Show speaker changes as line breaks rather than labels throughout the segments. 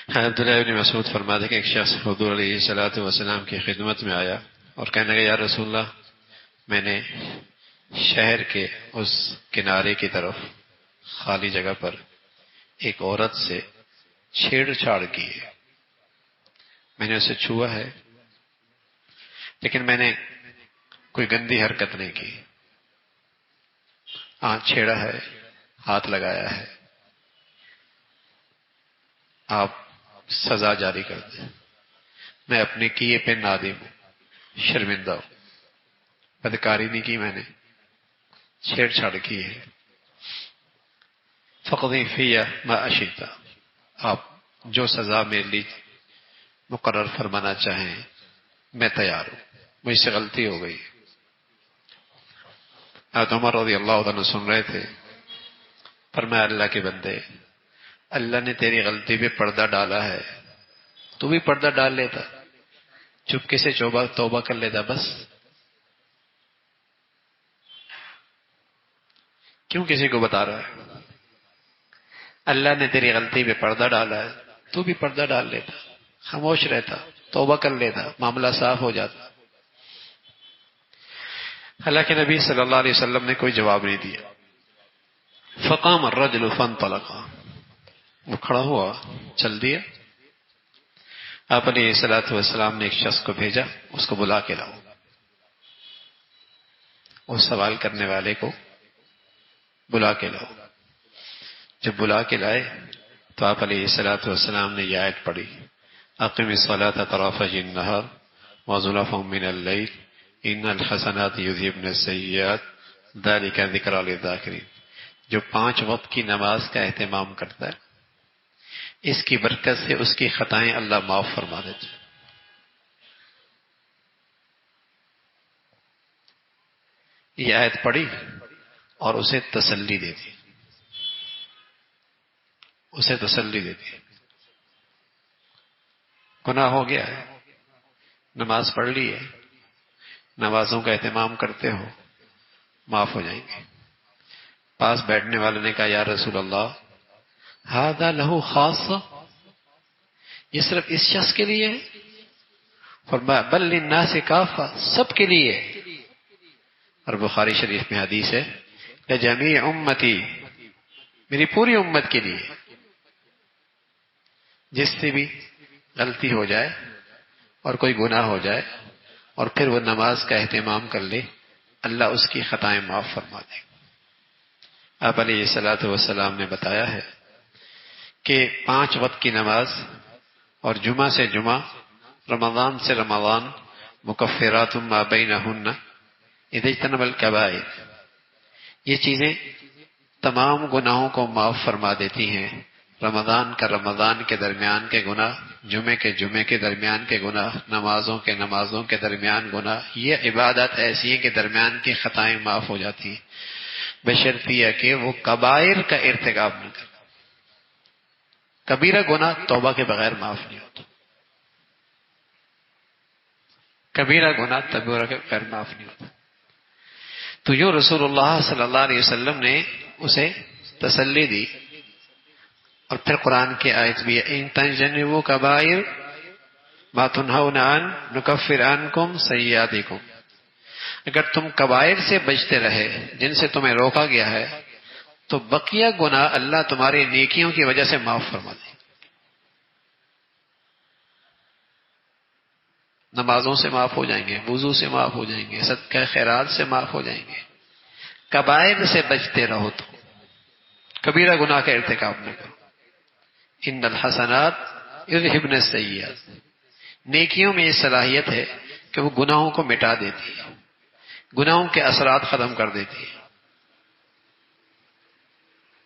عبداللہ ابن مسعود فرماتے کہ ایک شخص حضور علیہ الصلوۃ والسلام کی خدمت میں آیا اور کہنے لگا یا رسول اللہ، میں نے شہر کے اس کنارے کی طرف خالی جگہ پر ایک عورت سے چھیڑ چھاڑ کی ہے، میں نے اسے چھوا ہے لیکن میں نے کوئی گندی حرکت نہیں کی، آنکھ چھیڑا ہے، ہاتھ لگایا ہے، آپ سزا جاری کر دیں، میں اپنے کیے پہ نادم ہوں، شرمندہ ہوں، بدکاری نہیں کی، میں نے چھیڑ چھاڑ کی ہے، فقضی فی ما اشئت، آپ جو سزا میرے لیے مقرر فرمانا چاہیں میں تیار ہوں، مجھ سے غلطی ہو گئی۔ حضرت عمر رضی اللہ عنہ سن رہے تھے، فرمایا اللہ کے بندے، اللہ نے تیری غلطی پہ پردہ ڈالا ہے، تو بھی پردہ ڈال لیتا، چپکے سے توبہ کر لیتا، بس کیوں کسی کو بتا رہا ہے؟ اللہ نے تیری غلطی پہ پردہ ڈالا ہے، تو بھی پردہ ڈال لیتا، خاموش رہتا، توبہ کر لیتا، معاملہ صاف ہو جاتا۔ حالانکہ نبی صلی اللہ علیہ وسلم نے کوئی جواب نہیں دیا۔ فقام الرجل فانطلق، وہ کھڑا ہوا، چل دیا۔ آپ علیہ الصلوۃ والسلام نے ایک شخص کو بھیجا، اس کو بلا کے لاؤ، اس سوال کرنے والے کو بلا کے لاؤ۔ جب بلا کے لائے تو آپ علیہ الصلوۃ والسلام نے یہ آیت پڑھی، اقم الصلاۃ طرفی النہار وزلفا من اللیل ان الحسنات یذہبن السیئات ذلک ذکری للذاکرین۔ جو 5 وقت کی نماز کا اہتمام کرتا ہے، اس کی برکت سے اس کی خطائیں اللہ معاف فرما دیتے ہیں۔ یہ آیت پڑھی اور اسے تسلی دے دی، اسے تسلی دے دی، گناہ ہو گیا ہے، نماز پڑھ لی ہے، نمازوں کا اہتمام کرتے ہو، معاف ہو جائیں گے۔ پاس بیٹھنے والے نے کہا یا رسول اللہ ھذا لہ خاصہ، یہ صرف اس شخص کے لیے ہے؟ فرمایا بل للناس کافہ، سب کے لیے۔ اور بخاری شریف میں حدیث ہے لجمیع امتی، میری پوری امت کے لیے، جس سے بھی غلطی ہو جائے اور کوئی گناہ ہو جائے اور پھر وہ نماز کا اہتمام کر لے، اللہ اس کی خطائیں معاف فرما دے۔ آپ علیہ الصلوۃ والسلام نے بتایا ہے کہ 5 وقت کی نماز اور جمعہ سے جمعہ، رمضان سے رمضان، مکفرات ما بینہن اذا اجتنب الکبائر، یہ چیزیں تمام گناہوں کو معاف فرما دیتی ہیں۔ رمضان کا رمضان کے درمیان کے گناہ، جمعے کے درمیان کے گناہ، نمازوں کے درمیان گناہ، یہ عبادت ایسی ہیں کہ درمیان کی خطائیں معاف ہو جاتی ہیں، بشرط یہ کہ وہ کبائر کا ارتکاب نہ کرے۔ کبیرہ گناہ توبہ کے بغیر معاف نہیں ہوتا، کبیرہ گناہ توبہ کے بغیر معاف نہیں ہوتا۔ تو جو رسول اللہ صلی اللہ علیہ وسلم نے اسے تسلی دی، اور پھر قرآن کی آیت بھی ہے ان تجتنبوا کبائر ما تنہون عنہ نکفر عنکم سیئاتکم، اگر تم کبائر سے بچتے رہے جن سے تمہیں روکا گیا ہے تو بقیہ گناہ اللہ تمہاری نیکیوں کی وجہ سے معاف فرما دے، نمازوں سے معاف ہو جائیں گے، وضو سے معاف ہو جائیں گے، صدقہ خیرات سے معاف ہو جائیں گے۔ کبائر سے بچتے رہو تو کبیرہ گناہ کا ارتکاب نہ کرو۔ ان الحسنات یذہبن السیئات، نیکیوں میں یہ صلاحیت ہے کہ وہ گناہوں کو مٹا دیتی ہے، گناہوں کے اثرات ختم کر دیتی ہے۔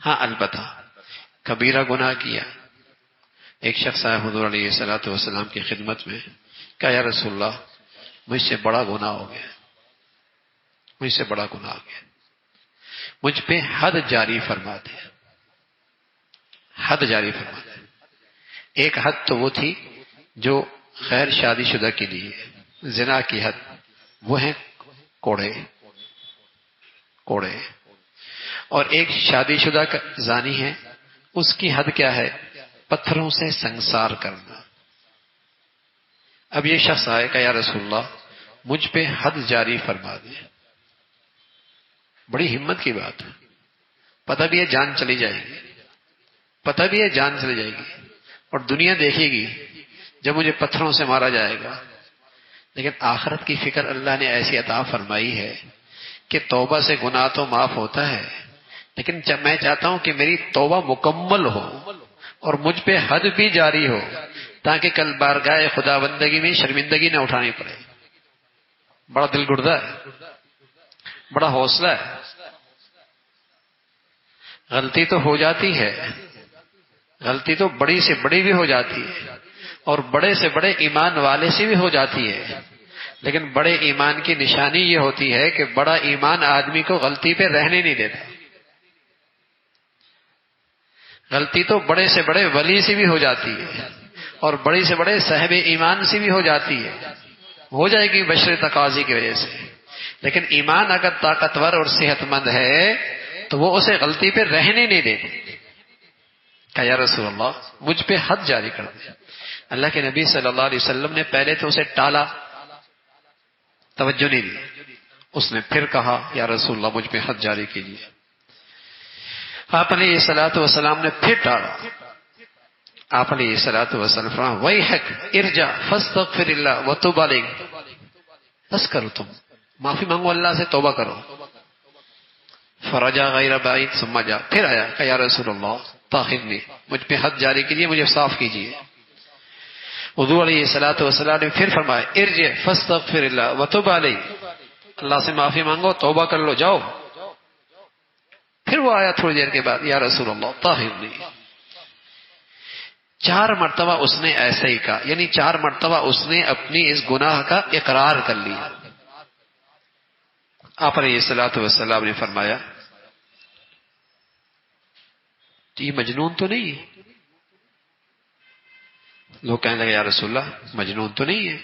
ہاں البتہ کبیرہ گناہ کیا، ایک شخص آیا حضور علیہ الصلوۃ والسلام کی خدمت میں، کہا یا رسول اللہ مجھ سے بڑا گناہ ہو گیا، مجھ سے بڑا گناہ ہو گیا، مجھ پہ حد جاری فرما دے، حد جاری فرما دے۔ ایک حد تو وہ تھی جو غیر شادی شدہ کے لیے، زنا کی حد، وہ ہے کوڑے، اور ایک شادی شدہ زانی ہے، اس کی حد کیا ہے پتھروں سے سنسار کرنا. اب یہ شخص آئے کہ یا رسول اللہ مجھ پہ حد جاری فرما دیں. بڑی ہمت کی بات ہے. پتہ بھی ہے جان چلی جائے گی، پتہ بھی ہے جان چلی جائے گی اور دنیا دیکھے گی جب مجھے پتھروں سے مارا جائے گا، لیکن آخرت کی فکر اللہ نے ایسی عطا فرمائی ہے کہ توبہ سے گناہ تو معاف ہوتا ہے، لیکن جب میں چاہتا ہوں کہ میری توبہ مکمل ہو اور مجھ پہ حد بھی جاری ہو تاکہ کل بارگاہ خدا بندگی میں شرمندگی نہ اٹھانی پڑے. بڑا دل گردہ ہے، بڑا حوصلہ ہے. غلطی تو ہو جاتی ہے، غلطی تو بڑی سے بڑی بھی ہو جاتی ہے اور بڑے سے بڑے ایمان والے سے بھی ہو جاتی ہے، لیکن بڑے ایمان کی نشانی یہ ہوتی ہے کہ بڑا ایمان آدمی کو غلطی پہ رہنے نہیں دیتا. غلطی تو بڑے سے بڑے ولی سے بھی ہو جاتی ہے اور بڑی سے بڑے صاحب ایمان سے بھی ہو جاتی ہے، ہو جائے گی بشر تقاضی کی وجہ سے، لیکن ایمان اگر طاقتور اور صحت مند ہے تو وہ اسے غلطی پہ رہنے نہیں دیتے. کہ یا رسول اللہ مجھ پہ حد جاری کر دے. اللہ کے نبی صلی اللہ علیہ وسلم نے پہلے تو اسے ٹالا، توجہ نہیں دی. اس نے پھر کہا یا رسول اللہ مجھ پہ حد جاری کیجیے. آپ علیہ الصلوۃ والسلام نے پھر ٹالا. آپ علیہ الصلوۃ والسلام فرمایا ویحک ارجع فاستغفر اللہ وتوب علیہ. بس کرو، تم معافی مانگو اللہ سے، توبہ کرو. فرجع غیر بعید ثم جاء. پھر آیا کہ یا رسول اللہ طاہرنی، مجھ پہ حد جاری کیجیے، مجھے صاف کیجیے. حضور علیہ الصلوۃ والسلام نے پھر فرمایا ارجع فاستغفر اللہ وتوب علیہ. اللہ سے معافی مانگو، توبہ کر لو، جاؤ. پھر وہ آیا تھوڑی دیر کے بعد یا رسول اللہ طاہرنی. 4 مرتبہ اس نے ایسے ہی کہا، یعنی 4 مرتبہ اس نے اپنی اس گناہ کا اقرار کر لیا. آپ علیہ الصلوۃ والسلام نے فرمایا یہ مجنون تو نہیں ہے؟ لوگ کہنے لگے یا رسول اللہ مجنون تو نہیں ہے.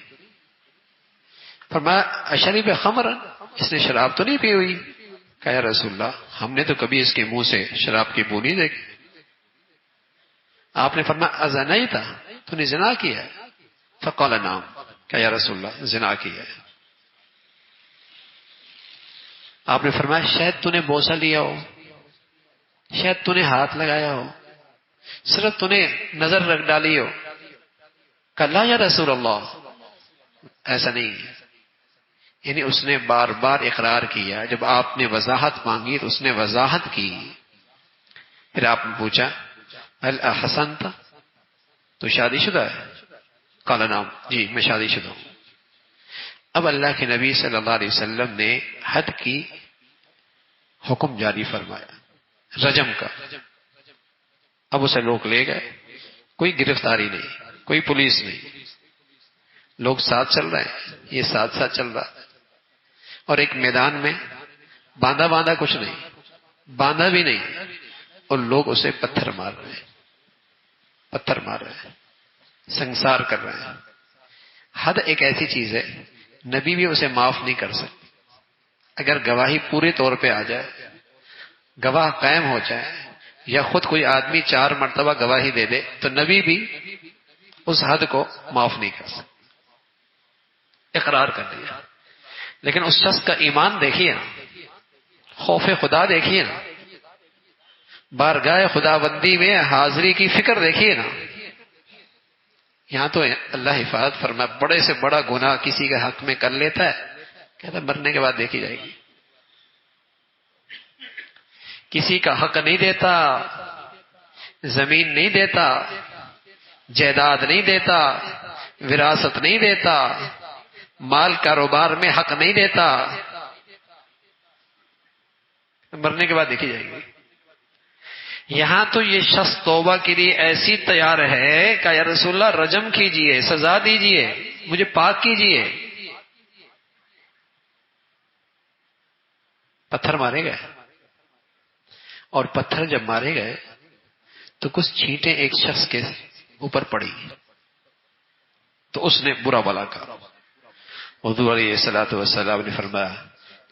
فرمایا اشرب خمرا، اس نے شراب تو نہیں پی ہوئی؟ کہا یا رسول اللہ ہم نے تو کبھی اس کے منہ سے شراب کی بو نہیں دیکھی. آپ نے فرمایا ازنیت، تو نے زنا کیا؟ فقال نعم. کہا یا رسول اللہ زنا کیا ہے. آپ نے فرمایا شاید تو نے بوسہ لیا ہو، شاید تو نے ہاتھ لگایا ہو، صرف تو نے نظر رکھ ڈالی ہو. کہا لا یا رسول اللہ ایسا نہیں ہے. یعنی اس نے بار بار اقرار کیا. جب آپ نے وضاحت مانگی تو اس نے وضاحت کی. پھر آپ نے پوچھا هل احسنت، تو شادی شدہ ہے؟ قال نعم، جی میں شادی شدہ ہوں. اب اللہ کے نبی صلی اللہ علیہ وسلم نے حد کی حکم جاری فرمایا، رجم کا. اب اسے لوگ لے گئے، کوئی گرفتاری نہیں، کوئی پولیس نہیں، لوگ ساتھ چل رہے ہیں، یہ ساتھ ساتھ چل رہا ہے. اور ایک میدان میں باندھا کچھ نہیں، باندھا بھی نہیں، اور لوگ اسے پتھر مار رہے ہیں، پتھر مار رہے ہیں، سنسار کر رہے ہیں. حد ایک ایسی چیز ہے نبی بھی اسے معاف نہیں کر سکتے. اگر گواہی پورے طور پہ آ جائے، گواہ قائم ہو جائے، یا خود کوئی آدمی 4 مرتبہ گواہی دے دے تو نبی بھی اس حد کو معاف نہیں کر سکتے. اقرار کر دیا. لیکن اس شخص کا ایمان دیکھیے نا، خوف خدا دیکھیے نا، بارگاہ خدا بندی میں حاضری کی فکر دیکھیے نا. یہاں تو اللہ حفاظت فرمائے بڑے سے بڑا گناہ کسی کے حق میں کر لیتا ہے، کہتا ہے مرنے کے بعد دیکھی جائے گی. کسی کا حق نہیں دیتا، زمین نہیں دیتا، جائیداد نہیں دیتا، وراثت نہیں دیتا، مال کاروبار میں حق نہیں دیتا، مرنے کے بعد دیکھی جائے گی. یہاں تو یہ شخص توبہ کے لیے ایسی تیار ہے کہ یا رسول اللہ رجم کیجئے، سزا دیجئے، مجھے پاک کیجئے. پتھر مارے گئے، اور پتھر جب مارے گئے تو کچھ چھینٹیں ایک شخص کے اوپر پڑی تو اس نے برا بلا کہا. حضور علیہ الصلوۃ والسلام نے فرمایا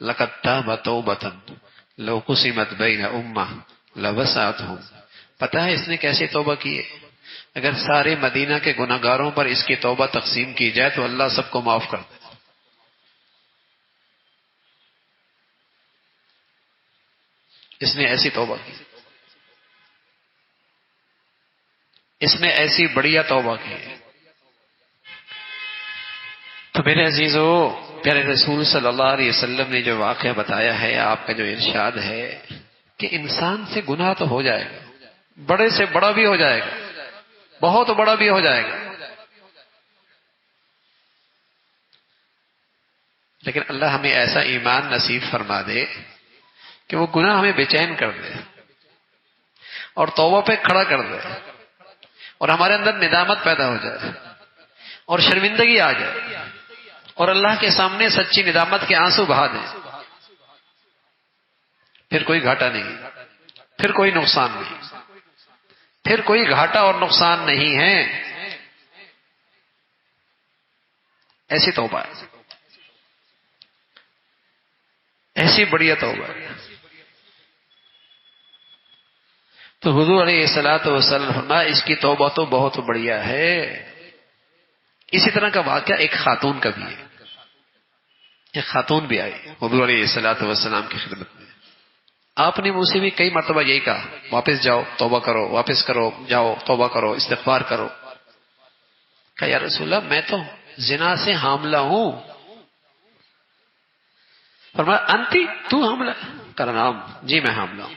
لقد تاب توبۃ لو قسمت بین امہ لوسعتہم. پتہ ہے اس نے کیسے توبہ کی ہے؟ اگر سارے مدینہ کے گناہگاروں پر اس کی توبہ تقسیم کی جائے تو اللہ سب کو معاف کر دے. اس نے ایسی توبہ کی, اس نے ایسی بڑھیا توبہ کی. تو میرے عزیزو، پیارے رسول صلی اللہ علیہ وسلم نے جو واقعہ بتایا ہے، آپ کا جو ارشاد ہے کہ انسان سے گناہ تو ہو جائے گا، بڑے سے بڑا بھی ہو جائے گا، بہت بڑا بھی ہو جائے گا، لیکن اللہ ہمیں ایسا ایمان نصیب فرما دے کہ وہ گناہ ہمیں بے چین کر دے اور توبہ پہ کھڑا کر دے اور ہمارے اندر ندامت پیدا ہو جائے اور شرمندگی آ جائے اور اللہ کے سامنے سچی ندامت کے آنسو بہا دیں. پھر کوئی گھاٹا نہیں، پھر کوئی نقصان نہیں، پھر کوئی گھاٹا اور نقصان نہیں ہے. ایسی توبہ ہے، ایسی بڑھیا توبہ ہے. تو حضور علیہ الصلوۃ والسلام فرمایا اس کی توبہ تو بہت بڑھیا ہے. اسی طرح کا واقعہ ایک خاتون کا بھی ہے. ایک خاتون بھی آئی حضور علیہ الصلوۃ والسلام کی خدمت میں. آپ نے مجھ سے بھی کئی مرتبہ یہی کہا، واپس جاؤ توبہ کرو، واپس کرو، جاؤ توبہ کرو، استغفار کرو. کہا یا رسول اللہ میں تو زنا سے حاملہ ہوں. فرمایا انتی تو حاملہ؟ کہا نام، جی میں حاملہ ہوں.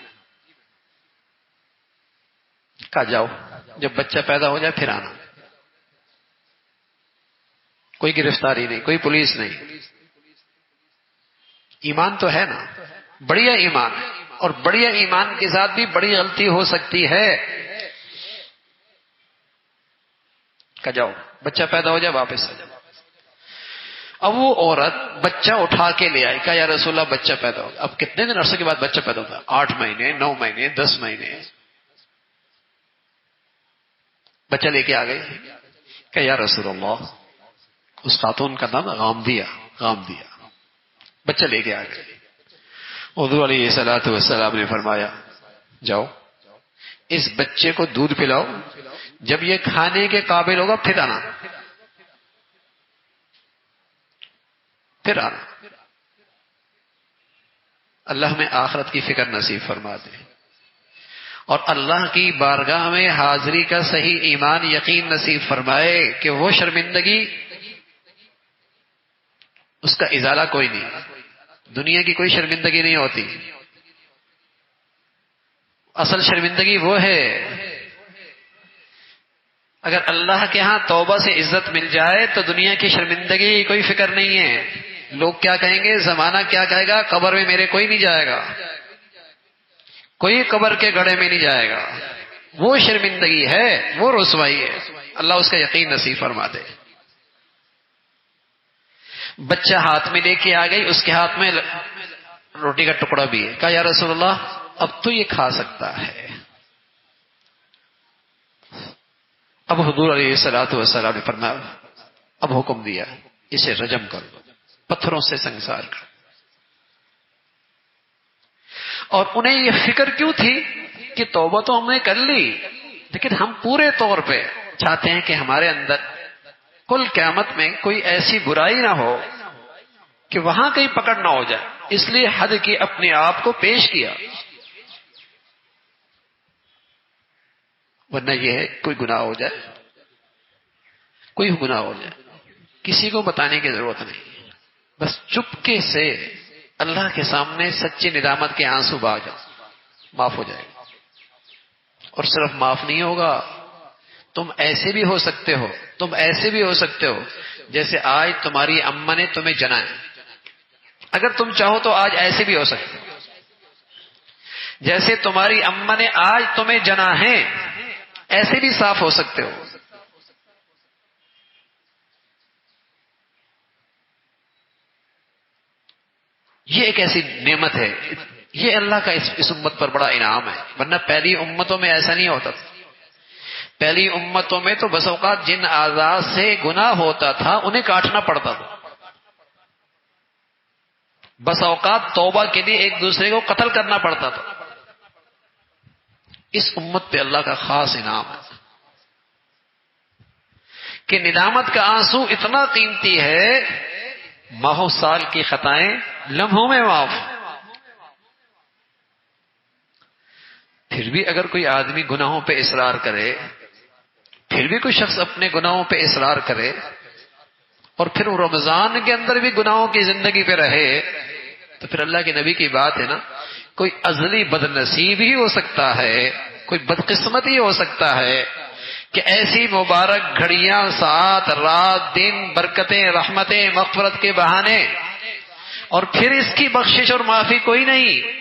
کہا جاؤ جب بچہ پیدا ہو جائے پھر آنا. کوئی گرفتاری نہیں، کوئی پولیس نہیں. ایمان تو ہے نا، بڑھیا ایمان ہے. اور بڑھیا ایمان کے ساتھ بھی بڑی غلطی ہو سکتی ہے. کہ جاؤ بچہ پیدا ہو جائے واپس آ جاؤ. اب وہ عورت بچہ اٹھا کے لے آئی. کہا یا رسول اللہ بچہ پیدا ہو. اب کتنے دن عرصے کے بعد بچہ پیدا ہوتا؟ 8 مہینے، 9 مہینے، 10 مہینے. بچہ لے کے آ گئی. کہ یا رسول اللہ، اس خاتون کا نام غامدیہ. بچہ لے کے آ گئے. حضور علیہ الصلوۃ والسلام نے فرمایا جاؤ اس بچے کو دودھ پلاؤ، جب یہ کھانے کے قابل ہوگا پھر آنا. اللہ میں آخرت کی فکر نصیب فرما دے اور اللہ کی بارگاہ میں حاضری کا صحیح ایمان یقین نصیب فرمائے کہ وہ شرمندگی اس کا ازالہ کوئی نہیں. دنیا کی کوئی شرمندگی نہیں ہوتی. اصل شرمندگی وہ ہے اگر اللہ کے ہاں توبہ سے عزت مل جائے تو دنیا کی شرمندگی کوئی فکر نہیں ہے. لوگ کیا کہیں گے، زمانہ کیا کہے گا، قبر میں میرے کوئی نہیں جائے گا، کوئی قبر کے گڑھے میں نہیں جائے گا. وہ شرمندگی ہے، وہ رسوائی ہے. اللہ اس کا یقین نصیب فرما دے. بچہ ہاتھ میں لے کے آ گئی، اس کے ہاتھ میں روٹی کا ٹکڑا بھی ہے. کہا یا رسول اللہ اب تو یہ کھا سکتا ہے. اب حضور علیہ الصلوۃ والسلام نے فرمایا، اب حکم دیا اسے رجم کر دو، پتھروں سے سنسار کر. اور انہیں یہ فکر کیوں تھی کہ توبہ تو ہم نے کر لی، لیکن ہم پورے طور پہ چاہتے ہیں کہ ہمارے اندر کل قیامت میں کوئی ایسی برائی نہ ہو کہ وہاں کہیں پکڑ نہ ہو جائے. اس لیے حد کی اپنے آپ کو پیش کیا، ورنہ یہ ہے کوئی گناہ ہو جائے، کوئی گناہ ہو جائے کسی کو بتانے کی ضرورت نہیں، بس چپکے سے اللہ کے سامنے سچی ندامت کے آنسو بہا جاؤ، معاف ہو جائے گا. اور صرف معاف نہیں ہوگا، تم ایسے بھی ہو سکتے ہو، تم ایسے بھی ہو سکتے ہو جیسے آج تمہاری اماں نے تمہیں جنا ہے. اگر تم چاہو تو آج ایسے بھی ہو سکتے ہو جیسے تمہاری اماں نے آج تمہیں جنا ہے، ایسے بھی صاف ہو سکتے ہو. یہ ایک ایسی نعمت ہے، یہ اللہ کا اس امت پر بڑا انعام ہے. ورنہ پہلی امتوں میں ایسا نہیں ہوتا تھا. پہلی امتوں میں تو بس اوقات جن اعضاء سے گناہ ہوتا تھا انہیں کاٹنا پڑتا تھا. بس اوقات توبہ کے لیے ایک دوسرے کو قتل کرنا پڑتا تھا. اس امت پہ اللہ کا خاص انعام ہے. کہ ندامت کا آنسو اتنا قیمتی ہے، ماہوں سال کی خطائیں لمحوں میں معاف۔ پھر بھی اگر کوئی آدمی گناہوں پہ اصرار کرے، پھر بھی کوئی شخص اپنے گناہوں پہ اصرار کرے اور پھر وہ رمضان کے اندر بھی گناہوں کی زندگی پہ رہے، تو پھر اللہ کے نبی کی بات ہے نا، کوئی ازلی بد نصیب ہی ہو سکتا ہے، کوئی بدقسمت ہی ہو سکتا ہے کہ ایسی مبارک گھڑیاں، ساعت، رات، دن، برکتیں، رحمتیں، مغفرت کے بہانے، اور پھر اس کی بخشش اور معافی کوئی نہیں۔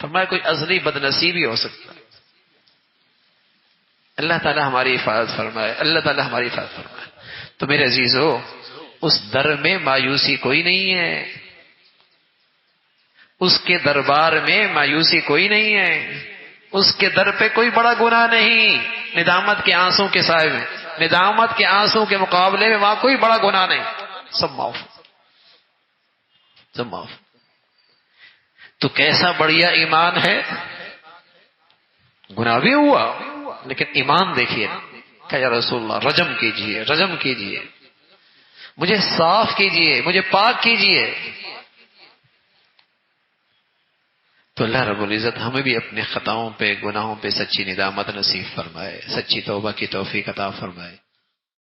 فرمایا کوئی ازلی بد نصیب ہی ہو سکتا ہے۔ اللہ تعالی ہماری حفاظت فرمائے، اللہ تعالی ہماری حفاظت فرمائے۔ تو میرے عزیزو، اس در میں مایوسی کوئی نہیں ہے، اس کے دربار میں مایوسی کوئی نہیں ہے، اس کے در پہ کوئی بڑا گناہ نہیں۔ ندامت کے آنسوں کے سائے میں، ندامت کے آنسوں کے مقابلے میں وہاں کوئی بڑا گناہ نہیں، سب معاف، سب معاف۔ تو کیسا بڑھیا ایمان ہے، گناہ بھی ہوا لیکن ایمان دیکھیے نا، کہ یا رسول اللہ رجم کیجئے، رجم کیجئے، مجھے صاف کیجئے، مجھے پاک کیجئے۔ تو اللہ رب العزت ہمیں بھی اپنے خطاؤں پہ، گناہوں پہ سچی ندامت نصیب فرمائے، سچی توبہ کی توفیق عطا فرمائے۔